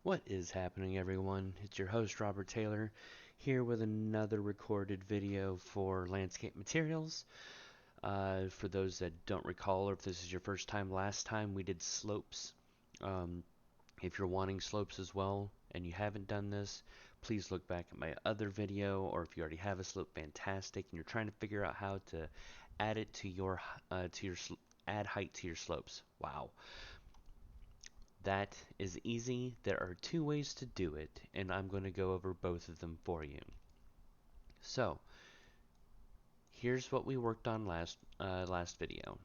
What is happening, everyone? It's your host, Robert Taylor, here with another recorded video for landscape materials. For those that don't recall, or if this is your first time, last time we did slopes. Um, if you're wanting slopes as well and you haven't done this, please look back at my other video, or if you already have a slope, fantastic, and you're trying to figure out how to add it to your add height to your slopes. Wow. That is easy. There are two ways to do it, and I'm going to go over both of them for you. So, here's what we worked on last video.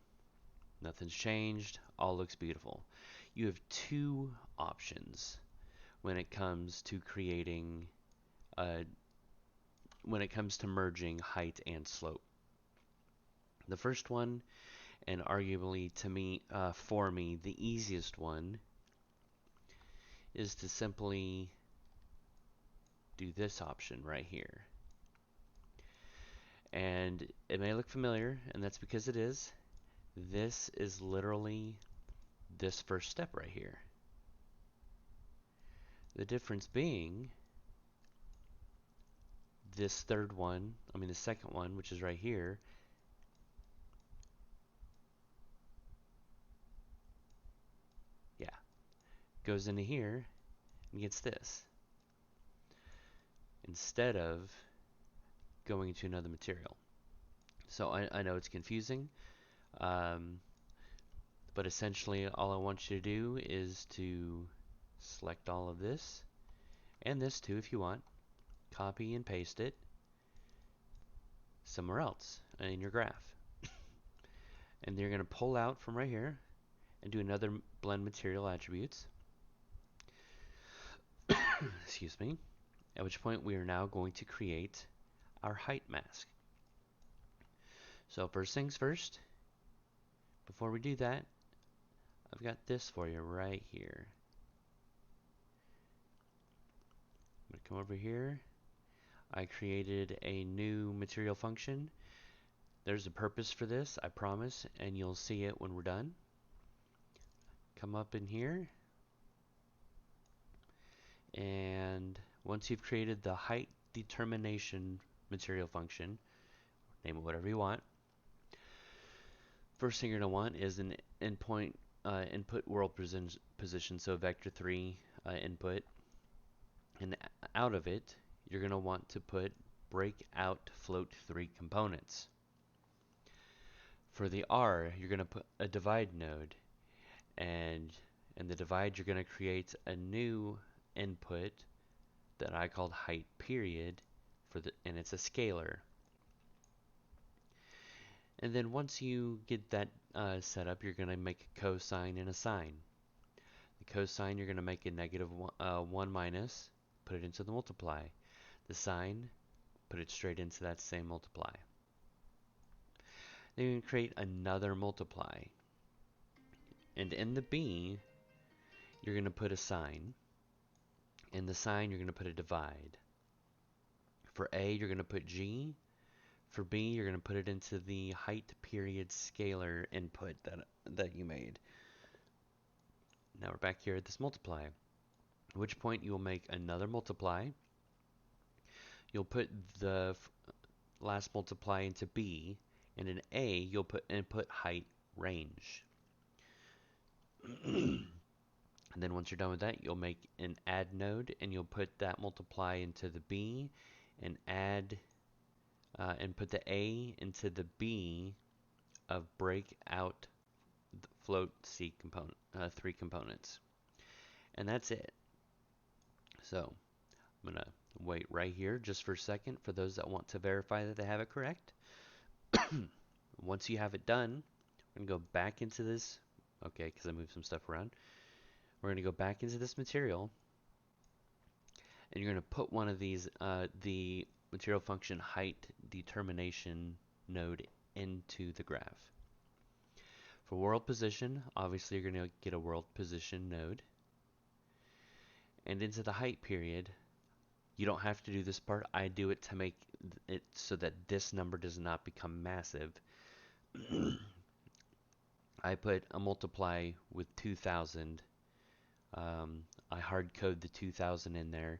Nothing's changed. All looks beautiful. You have two options when it comes to uh, when it comes to merging height and slope. The first one, and arguably to me, for me, the easiest one, is to simply do this option right here. And it may look familiar, and that's because it is. This is literally this first step right here. The difference being this the second one, which is right here, yeah, goes into here and gets this instead of going to another material. So I know it's confusing, um, but essentially all I want you to do is to select all of this, and this too if you want, copy and paste it somewhere else in your graph. And you're going to pull out from right here and do another blend material attributes. Excuse me. At which point we are now going to create our height mask. So first things first, before we do that, I've got this for you right here. I'm going to come over here. I created a new material function. There's a purpose for this, I promise, and you'll see it when we're done. Come up in here, and once you've created the height determination material function, name it whatever you want, first thing you're going to want is an input world position, so vector 3 input, and out of it you're going to want to put breakout float 3 components. For the R, you're going to put a divide node, and in the divide you're going to create a new input that I called height period and it's a scalar. And then once you get that set up, you're going to make a cosine and a sine. The cosine, you're going to make a negative 1 minus, put it into the multiply. The sine, put it straight into that same multiply. Then you can create another multiply. And in the B, you're going to put a sine. In the sine, you're going to put a divide. For A, you're going to put G. For B, you're going to put it into the height period scalar input that you made. Now we're back here at this multiply, at which point you will make another multiply. You'll put the last multiply into B, and in A, you'll put input height range. And then once you're done with that, you'll make an add node, and you'll put that multiply into the B, and add and put the A into the B of breakout float C component, 3 components. And that's it. So I'm going to wait right here just for a second for those that want to verify that they have it correct. Once you have it done, we're going to go back into this. Okay, because I moved some stuff around. We're going to go back into this material, and you're going to put one of these, the material function height determination node into the graph. For world position, obviously you're going to get a world position node. And into the height period, you don't have to do this part. I do it to make it so that this number does not become massive. I put a multiply with 2000 I hard code the 2000 in there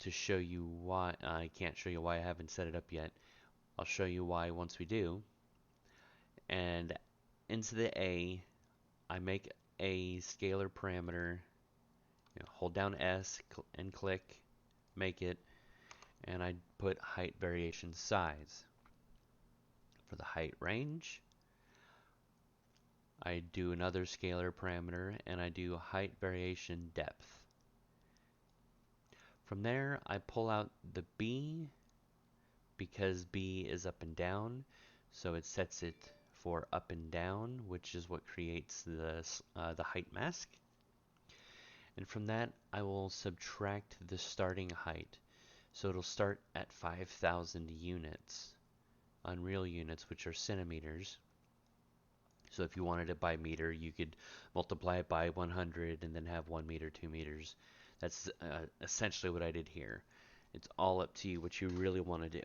to show you why. I can't show you why I haven't set it up yet. I'll show you why once we do. And into the A, I make a scalar parameter. Hold down S and click, make it, and I put height variation size. For the height range, I do another scalar parameter and I do height variation depth. From there, I pull out the B because B is up and down, so it sets it for up and down, which is what creates the height mask. And from that, I will subtract the starting height. So it'll start at 5,000 units, unreal units, which are centimeters. So if you wanted it by meter, you could multiply it by 100 and then have 1 meter, 2 meters. That's essentially what I did here. It's all up to you what you really want to do.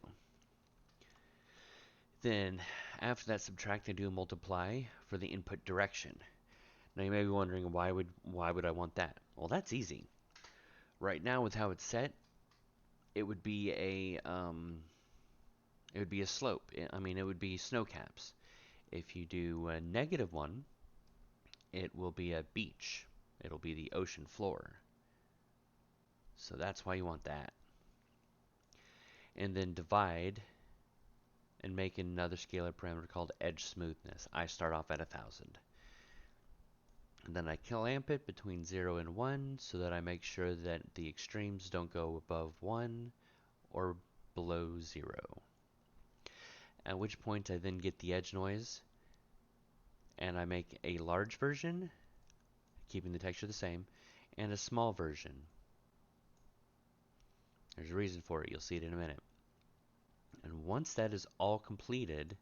Then after that subtract, I do a multiply for the input direction. Now you may be wondering why would I want that? Well, that's easy. Right now with how it's set, it would be a slope. I mean, it would be snow caps. If you do a -1, it will be a beach. It'll be the ocean floor. So that's why you want that. And then divide and make another scalar parameter called edge smoothness. I start off at 1,000. And then I clamp it between 0 and 1 so that I make sure that the extremes don't go above 1 or below 0. At which point I then get the edge noise and I make a large version, keeping the texture the same, and a small version. There's a reason for it. You'll see it in a minute. And once that is all completed,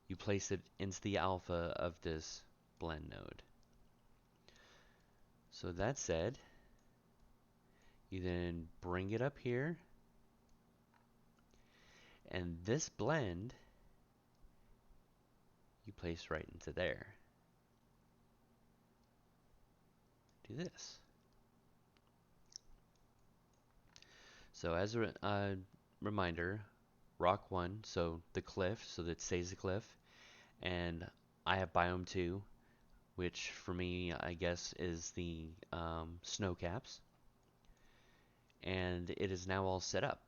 you place it into the alpha of this blend node. So that said, you then bring it up here, and this blend you place right into there. Do this. So as a reminder, rock 1, so the cliff, so that it stays a cliff, and I have biome 2, which for me I guess is the snow caps, and it is now all set up.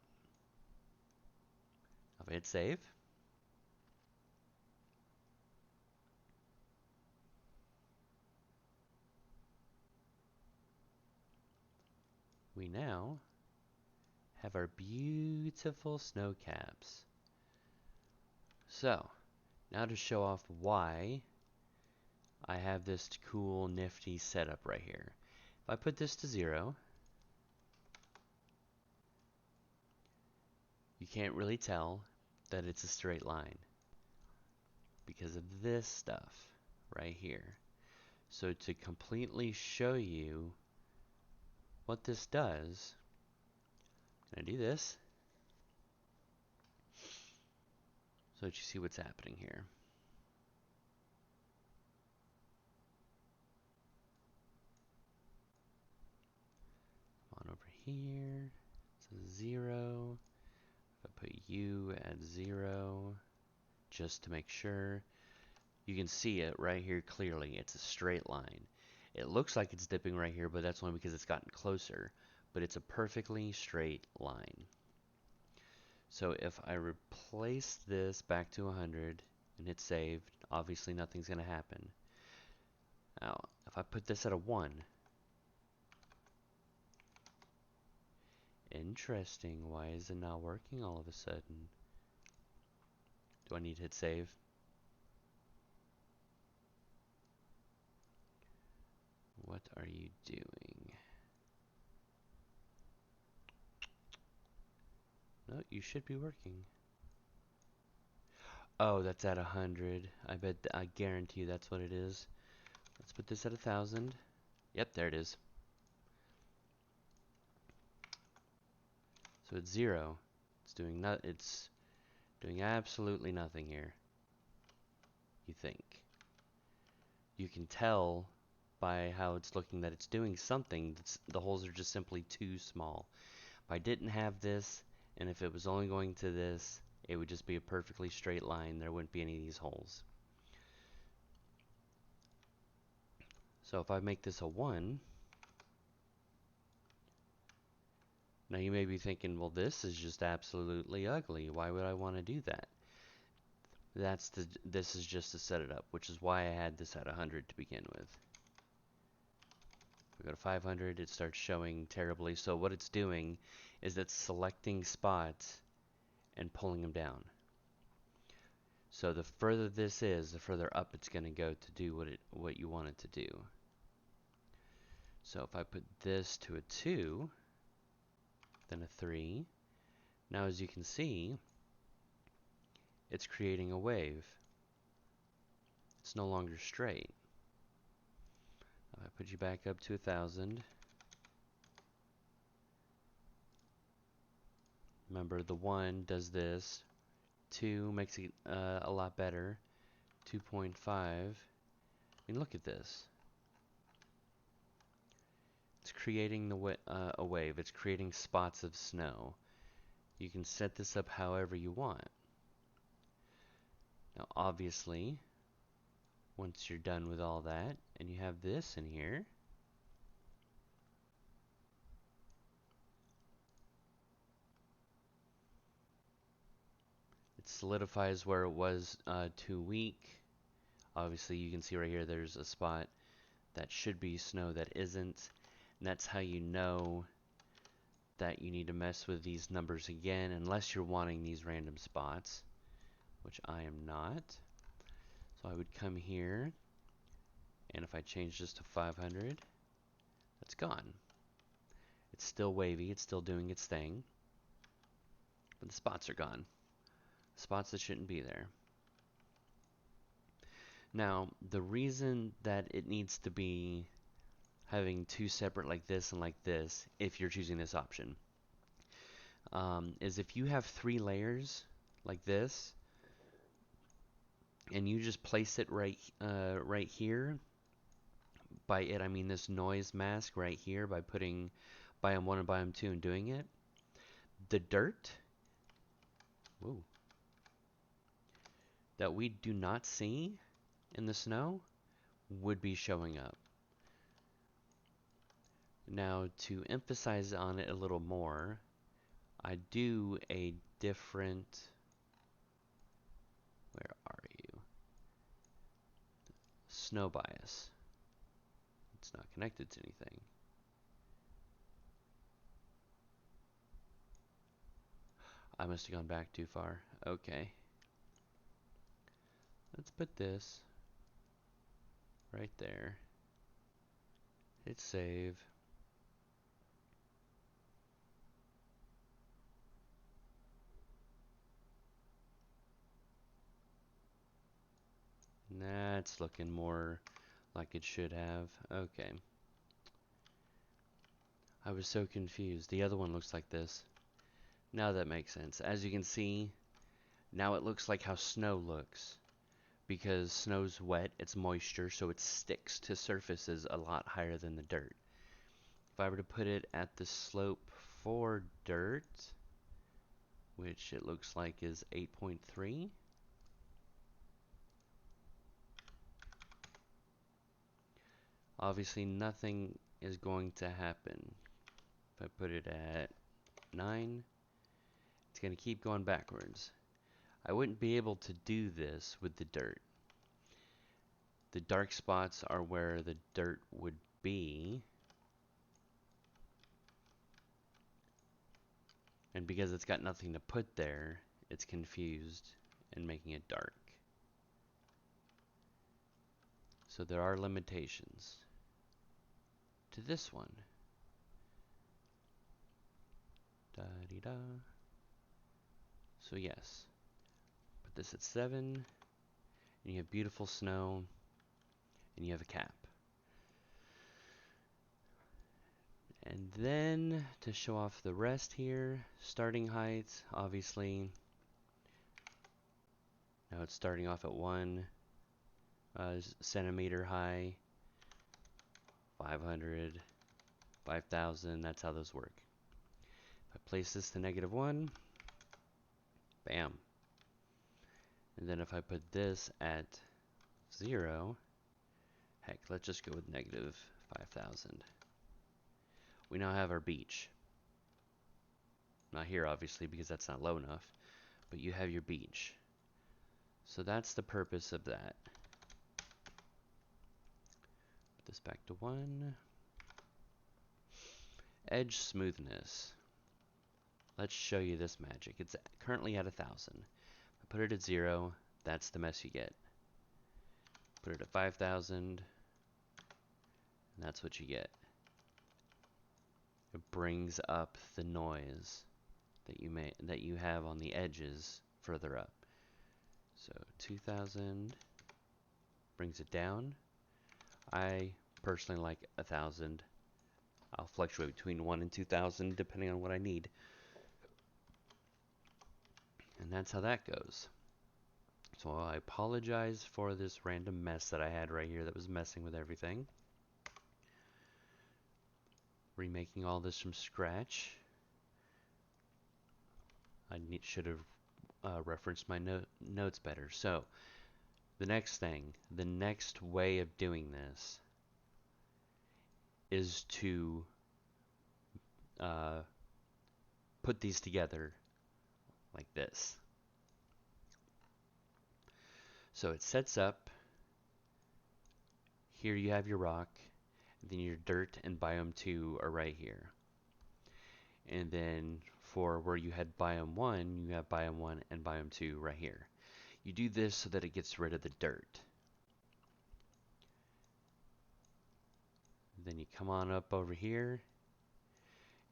If I hit save, we now have our beautiful snow caps. So, now to show off why I have this cool nifty setup right here. If I put this to 0, you can't really tell that it's a straight line because of this stuff right here. So to completely show you what this does, I'm going to do this so that you see what's happening here. Come on over here, it's a 0. If I put U at 0, just to make sure, you can see it right here clearly. It's a straight line. It looks like it's dipping right here, but that's only because it's gotten closer. But it's a perfectly straight line. So if I replace this back to 100 and hit save, obviously nothing's going to happen. Now, if I put this at a 1, interesting, why is it not working all of a sudden? Do I need to hit save? What are you doing? No, you should be working. Oh, that's at 100. I guarantee you that's what it is. Let's put this at 1,000. Yep, there it is. So it's 0. It's doing absolutely nothing here. You think. You can tell by how it's looking that it's doing something. The holes are just simply too small. If I didn't have this, and if it was only going to this, it would just be a perfectly straight line. There wouldn't be any of these holes. So if I make this a 1, now you may be thinking, well, this is just absolutely ugly. Why would I want to do that? This is just to set it up, which is why I had this at 100 to begin with. If we go to 500, it starts showing terribly. So what it's doing is it's selecting spots and pulling them down. So the further this is, the further up it's going to go to do what you want it to do. So if I put this to a 2, then a 3, now as you can see, it's creating a wave. It's no longer straight. If I put you back up to 1,000, remember the 1 does this, 2 makes it a lot better, 2.5. I mean, look at this. It's creating a wave. It's creating spots of snow. You can set this up however you want. Now, obviously, once you're done with all that, and you have this in here, it solidifies where it was too weak. Obviously, you can see right here there's a spot that should be snow that isn't. And that's how you know that you need to mess with these numbers again, unless you're wanting these random spots, which I am not. So I would come here, and if I change this to 500, that's gone. It's still wavy, it's still doing its thing, but the spots are gone. Spots that shouldn't be there. Now, the reason that it needs to be having two separate like this and like this, if you're choosing this option, is if you have 3 layers like this, and you just place it right here. By it, I mean this noise mask right here, by putting biome 1 and biome 2 and doing it. The dirt, whoa, that we do not see in the snow would be showing up. Now, to emphasize on it a little more, I do a different, where are you? Snow bias. It's not connected to anything. I must have gone back too far. Okay. Let's put this right there. Hit save. That's looking more like it should have. Okay. I was so confused. The other one looks like this. Now that makes sense. As you can see, now it looks like how snow looks. Because snow's wet, it's moisture, so it sticks to surfaces a lot higher than the dirt. If I were to put it at the slope for dirt, which it looks like is 8.3, obviously nothing is going to happen. If I put it at 9, it's going to keep going backwards. I wouldn't be able to do this with the dirt. The dark spots are where the dirt would be. And because it's got nothing to put there, it's confused and making it dark. So there are limitations to this one. Da-dee-da. So yes, put this at 7, and you have beautiful snow, and you have a cap. And then, to show off the rest here, starting height, obviously, now it's starting off at 1 centimeter high. 500, 5,000, that's how those work. If I place this to -1, bam. And then if I put this at 0, heck, let's just go with -5,000. We now have our beach. Not here, obviously, because that's not low enough, but you have your beach. So that's the purpose of that. Put this back to 1. Edge smoothness. Let's show you this magic. It's currently at 1,000. I put it at 0, that's the mess you get. Put it at 5,000, and that's what you get. It brings up the noise that you have on the edges further up. So 2,000 brings it down. I personally like 1,000. I'll fluctuate between 1 and 2,000 depending on what I need. And that's how that goes. So I apologize for this random mess that I had right here that was messing with everything. Remaking all this from scratch. I should have referenced my notes better. So the next way of doing this is to put these together like this. So it sets up. Here you have your rock, then your dirt and biome 2 are right here. And then for where you had biome 1, you have biome 1 and biome 2 right here. You do this so that it gets rid of the dirt. Then you come on up over here,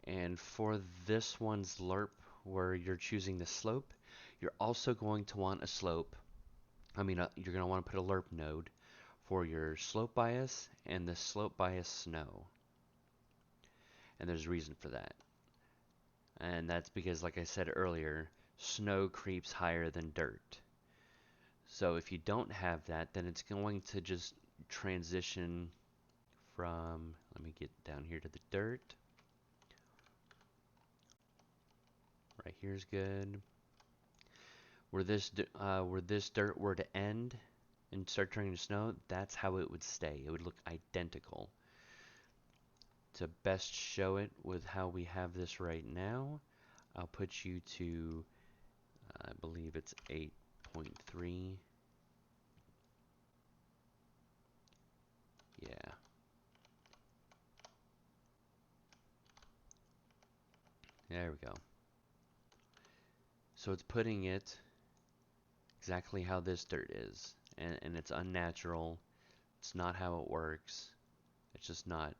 and for this one's lerp where you're choosing the slope, you're also going to want a slope. You're going to want to put a lerp node for your slope bias and the slope bias snow. And there's a reason for that. And that's because, like I said earlier, snow creeps higher than dirt. So if you don't have that, then it's going to just transition from, let me get down here to the dirt. Right here's good. Where this dirt were to end and start turning to snow, that's how it would stay. It would look identical. To best show it with how we have this right now, I'll put you to, I believe it's 8.3. Yeah. There we go. So it's putting it exactly how this dirt is. And it's unnatural. It's not how it works. It's just not.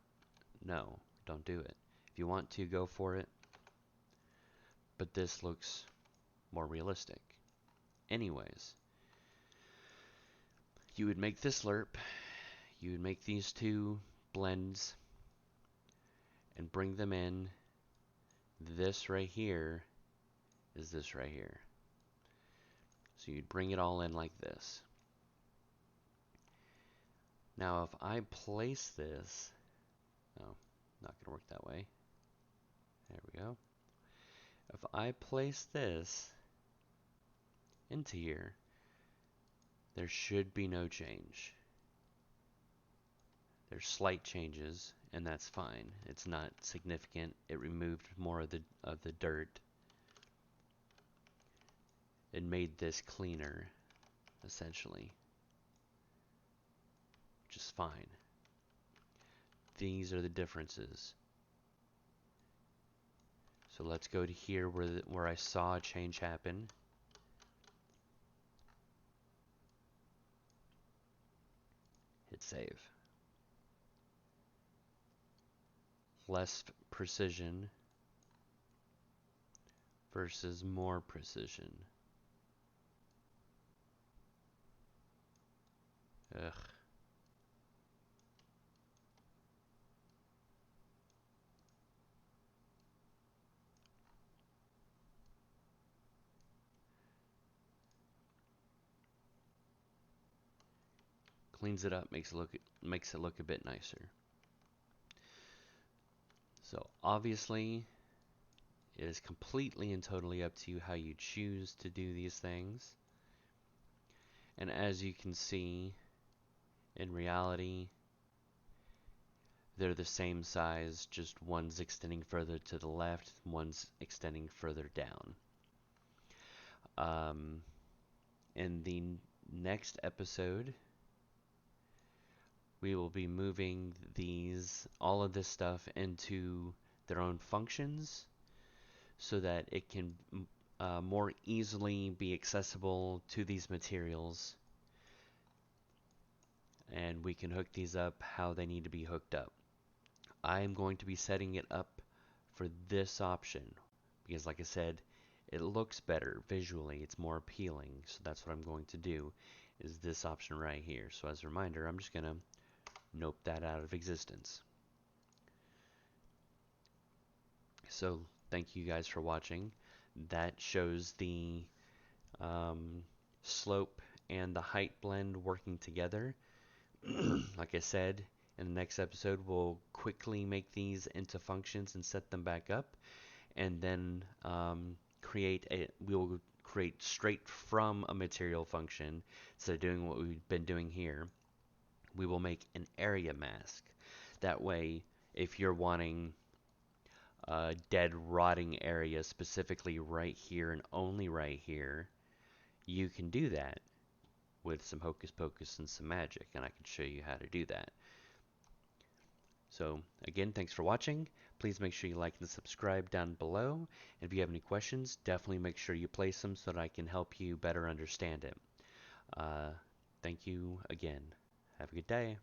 No, don't do it. If you want to, go for it. But this looks more realistic. Anyways, you would make this lerp. You would make these two blends and bring them in. This right here is this right here. So you'd bring it all in like this. Now if I place this, oh, not gonna work that way. There we go. If I place this into here, there should be no change. There's slight changes, and that's fine. It's not significant. It removed more of the dirt. It made this cleaner, essentially, which is fine. These are the differences. So let's go to here where I saw a change happen. Hit save. Less precision versus more precision. Ugh. Cleans it up, makes it look a bit nicer. So obviously, it is completely and totally up to you how you choose to do these things. And as you can see, in reality, they're the same size, just one's extending further to the left, one's extending further down. In the next episode, we will be moving all of this stuff into their own functions so that it can more easily be accessible to these materials, and we can hook these up how they need to be hooked up. I'm going to be setting it up for this option because, like I said, it looks better visually, it's more appealing, so that's what I'm going to do, is this option right here. So as a reminder, I'm just going to nope that out of existence. So thank you guys for watching. That shows the slope and the height blend working together. Like I said, in the next episode, we'll quickly make these into functions and set them back up, and then we will create straight from a material function instead of doing what we've been doing here. We will make an area mask. That way, if you're wanting a dead rotting area specifically right here and only right here, you can do that with some hocus pocus and some magic, and I can show you how to do that. So again, thanks for watching. Please make sure you like and subscribe down below. And if you have any questions, definitely make sure you place them so that I can help you better understand it. Thank you again. Have a good day.